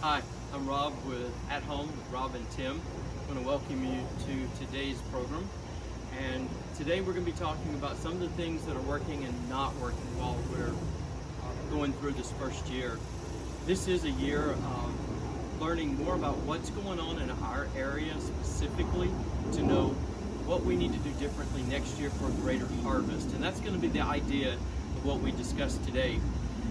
Hi, I'm Rob with At Home with Rob and Tim. I want to welcome you to today's program. And today we're going to be talking about some of the things that are working and not working while we're going through this first year. This is a year of learning more about what's going on in our area specifically to know what we need to do differently next year for a greater harvest. And that's going to be the idea of what we discussed today.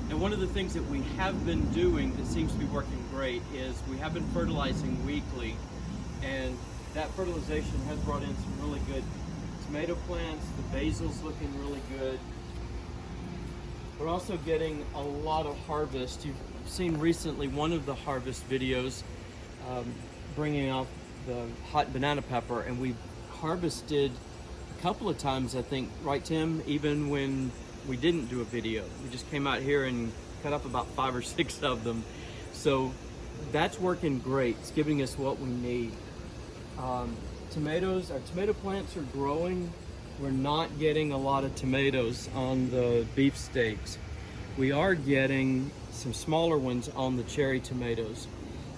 And one of the things that we have been doing that seems to be working great is we have been fertilizing weekly, and that fertilization has brought in some really good tomato plants. The basil's looking really good. We're also getting a lot of harvest. You've seen recently one of the harvest videos bringing out the hot banana pepper, and we've harvested a couple of times, I think, right, Tim? Even when we didn't do a video, we just came out here and cut up about 5 or 6 of them. So that's working great. It's giving us what we need. Tomatoes, our tomato plants are growing. We're not getting a lot of tomatoes on the beefsteaks. We are getting some smaller ones on the cherry tomatoes.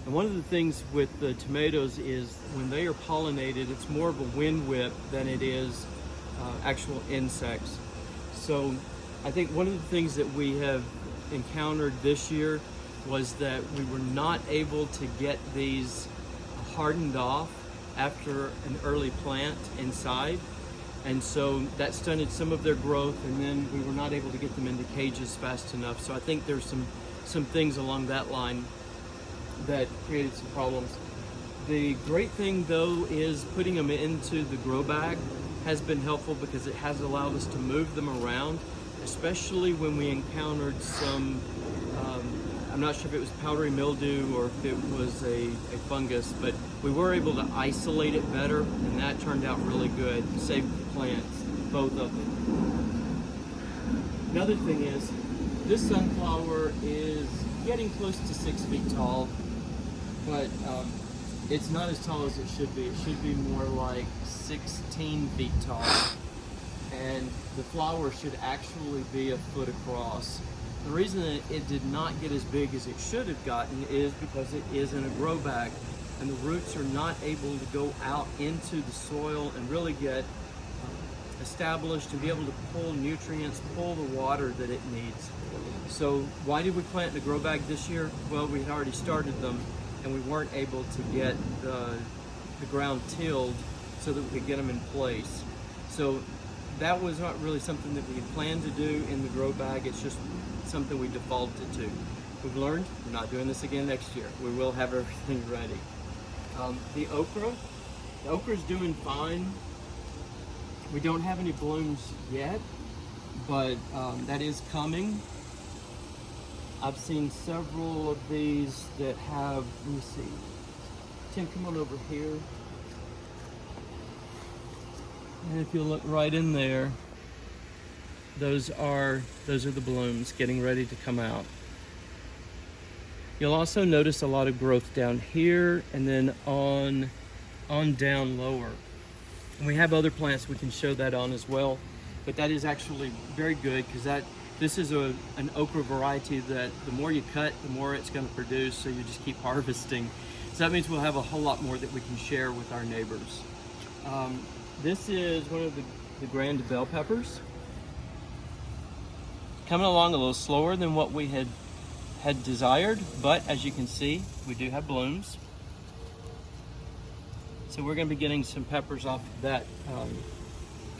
And one of the things with the tomatoes is when they are pollinated, it's more of a wind whip than it is actual insects. So I think one of the things that we have encountered this year was that we were not able to get these hardened off after an early plant inside. And so that stunted some of their growth, and then we were not able to get them into cages fast enough. So I think there's some things along that line that created some problems. The great thing though is putting them into the grow bag has been helpful because it has allowed us to move them around, especially when we encountered some, I'm not sure if it was powdery mildew or if it was a fungus, but we were able to isolate it better, and that turned out really good. Saved the plants, both of them. Another thing is, this sunflower is getting close to 6 feet tall, but it's not as tall as it should be. It should be more like 16 feet tall. And the flower should actually be 1 foot across. The reason that it did not get as big as it should have gotten is because it is in a grow bag, and the roots are not able to go out into the soil and really get established and be able to pull nutrients, pull the water that it needs. So why did we plant in a grow bag this year? Well, we had already started them, and we weren't able to get the ground tilled so that we could get them in place. So that was not really something that we had planned to do in the grow bag. It's just something we defaulted to. We've learned we're not doing this again next year. We will have everything ready. The okra's doing fine. We don't have any blooms yet, but that is coming. I've seen several of these that have, let me see. Tim, come on over here. And if you look right in there, those are the blooms getting ready to come out. You'll also notice a lot of growth down here and then on down lower. And we have other plants we can show that on as well, but that is actually very good because this is an okra variety that the more you cut, the more it's going to produce, so you just keep harvesting. So that means we'll have a whole lot more that we can share with our neighbors. This is one of the grand bell peppers. Coming along a little slower than what we had desired, but as you can see, we do have blooms. So we're going to be getting some peppers off of that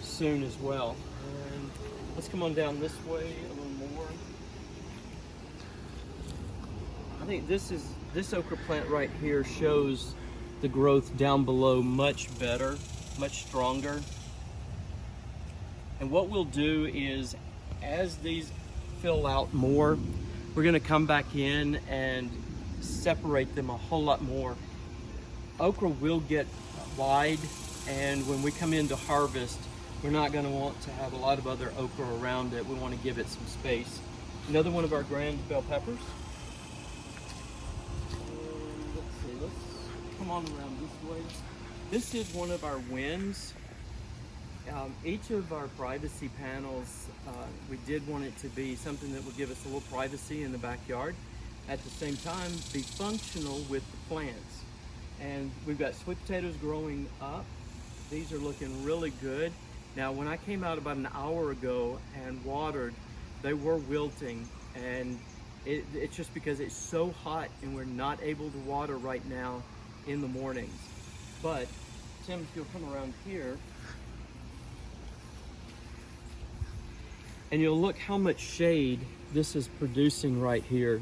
soon as well. And let's come on down this way a little more. I think this okra plant right here shows the growth down below much better, much stronger. And what we'll do is, as these fill out more, we're going to come back in and separate them a whole lot more. Okra will get wide, and when we come in to harvest, we're not going to want to have a lot of other okra around it. We want to give it some space. Another one of our grand bell peppers. Let's come on around this way. This is one of our wins. Each of our privacy panels, we did want it to be something that would give us a little privacy in the backyard. at the same time be functional with the plants. And we've got sweet potatoes growing up. These are looking really good. Now, when I came out about an hour ago and watered, they were wilting, and it's just because it's so hot and we're not able to water right now in the mornings. But Tim, if you'll come around here, and you'll look how much shade this is producing right here.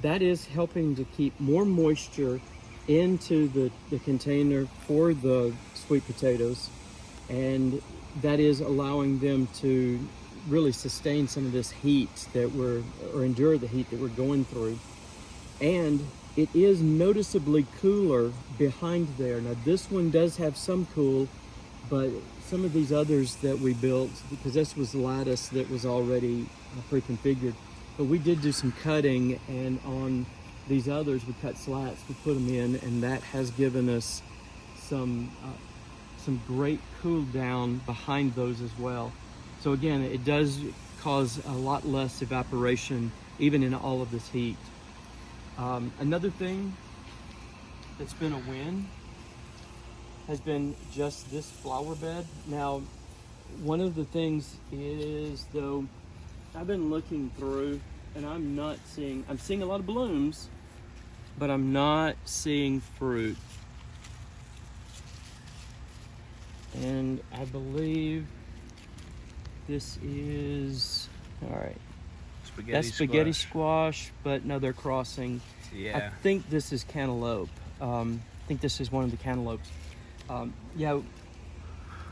That is helping to keep more moisture into the container for the sweet potatoes, and that is allowing them to really sustain some of this heat or endure the heat that we're going through. And it is noticeably cooler behind there. Now this one does have some cool, but some of these others that we built, because this was lattice that was already pre-configured, but we did do some cutting, and on these others we cut slats, we put them in, and that has given us some great cool down behind those as well. So again, it does cause a lot less evaporation even in all of this heat. Another thing that's been a win has been just this flower bed. Now, one of the things is, though, I've been looking through and I'm seeing a lot of blooms, but I'm not seeing fruit. And I believe this is, all right, that's spaghetti squash, but no, they're crossing. Yeah. I think this is cantaloupe. I think this is one of the cantaloupes. Yeah,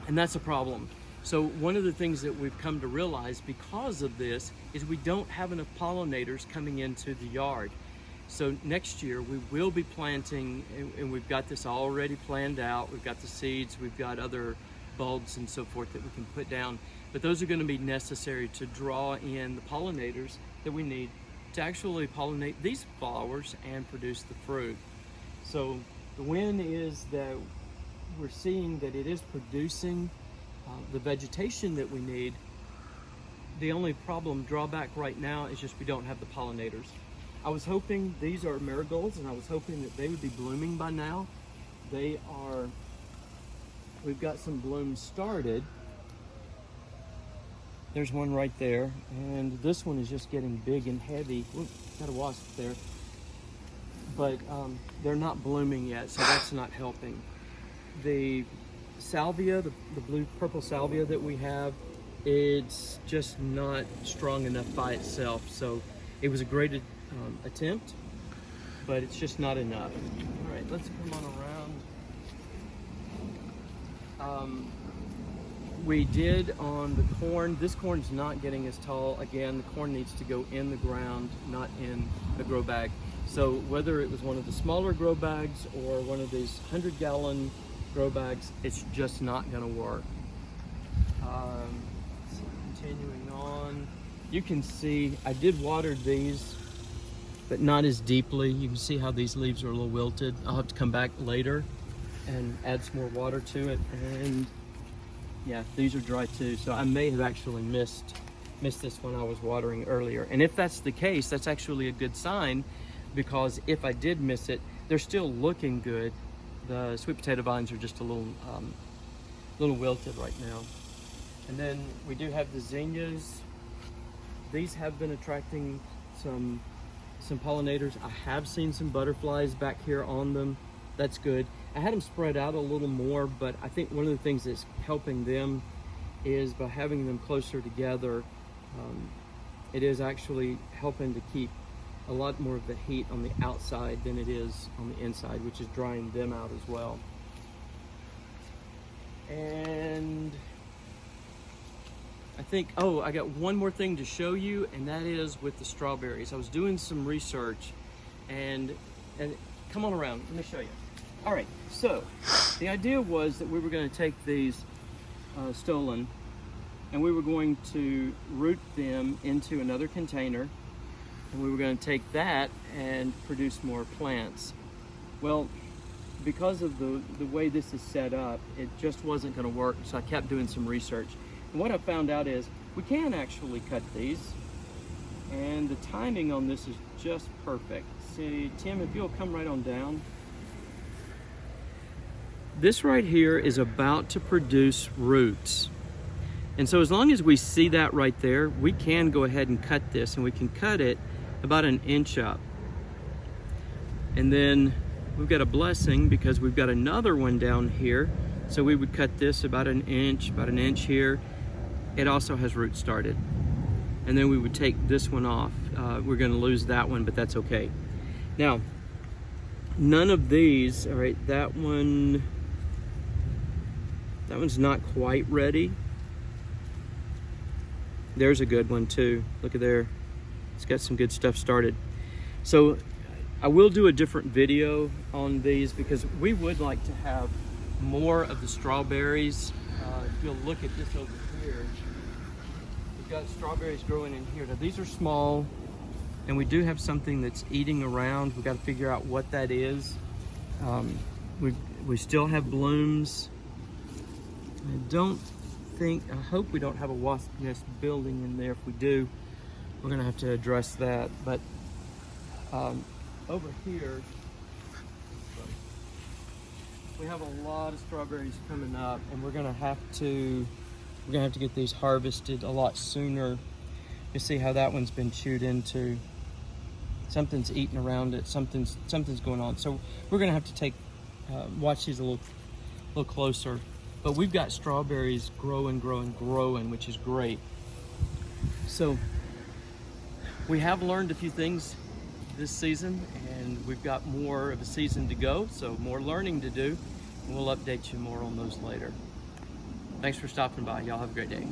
and that's a problem. So one of the things that we've come to realize because of this is we don't have enough pollinators coming into the yard. So next year we will be planting, and we've got this already planned out. We've got the seeds, we've got other bulbs and so forth that we can put down. But those are going to be necessary to draw in the pollinators that we need to actually pollinate these flowers and produce the fruit. So the win is that we're seeing that it is producing the vegetation that we need. The only drawback right now is just we don't have the pollinators. I was hoping, these are marigolds, and I was hoping that they would be blooming by now. They are, we've got some blooms started. There's one right there, and this one is just getting big and heavy. Ooh, got a wasp there. But they're not blooming yet, so that's not helping. The salvia, the blue-purple salvia that we have, it's just not strong enough by itself. So it was a great attempt, but it's just not enough. All right, let's come on around. We did on the corn. This corn's not getting as tall. Again, the corn needs to go in the ground, not in a grow bag. So whether it was one of the smaller grow bags or one of these 100-gallon grow bags, it's just not going to work. Continuing on, you can see I did water these, but not as deeply. You can see how these leaves are a little wilted. I'll have to come back later and add some more water to it. And yeah, these are dry too. So I may have actually missed this when I was watering earlier. And if that's the case, that's actually a good sign, because if I did miss it, they're still looking good. The sweet potato vines are just a little wilted right now. And then we do have the zinnias. These have been attracting some pollinators. I have seen some butterflies back here on them. That's good. I had them spread out a little more, but I think one of the things that's helping them is by having them closer together, it is actually helping to keep a lot more of the heat on the outside than it is on the inside, which is drying them out as well. And I think, I got one more thing to show you, and that is with the strawberries. I was doing some research, and come on around, let me show you. All right, so the idea was that we were going to take these stolon, and we were going to root them into another container, and we were going to take that and produce more plants. Well, because of the way this is set up, it just wasn't going to work, so I kept doing some research. And what I found out is we can actually cut these, And the timing on this is just perfect. See, Tim, if you'll come right on down. This right here is about to produce roots. And so as long as we see that right there, we can go ahead and cut this, and we can cut it about 1 inch up. And then we've got a blessing because we've got another one down here. So we would cut this about 1 inch, about 1 inch here. It also has roots started. And then we would take this one off. We're gonna lose that one, but that's okay. Now, none of these, all right, that one's not quite ready. There's a good one too. Look at there. It's got some good stuff started. So I will do a different video on these because we would like to have more of the strawberries. If you'll look at this over here, we've got strawberries growing in here. Now these are small, and we do have something that's eating around. We've got to figure out what that is. We still have blooms. I hope we don't have a wasp nest building in there. If we do, we're gonna have to address that. But over here, we have a lot of strawberries coming up, and we're gonna have to get these harvested a lot sooner. You see how that one's been chewed into. Something's eating around it. Something's going on. So we're gonna have to watch these a little closer. But we've got strawberries growing, which is great. So we have learned a few things this season, and we've got more of a season to go, so more learning to do, and we'll update you more on those later. Thanks for stopping by. Y'all have a great day.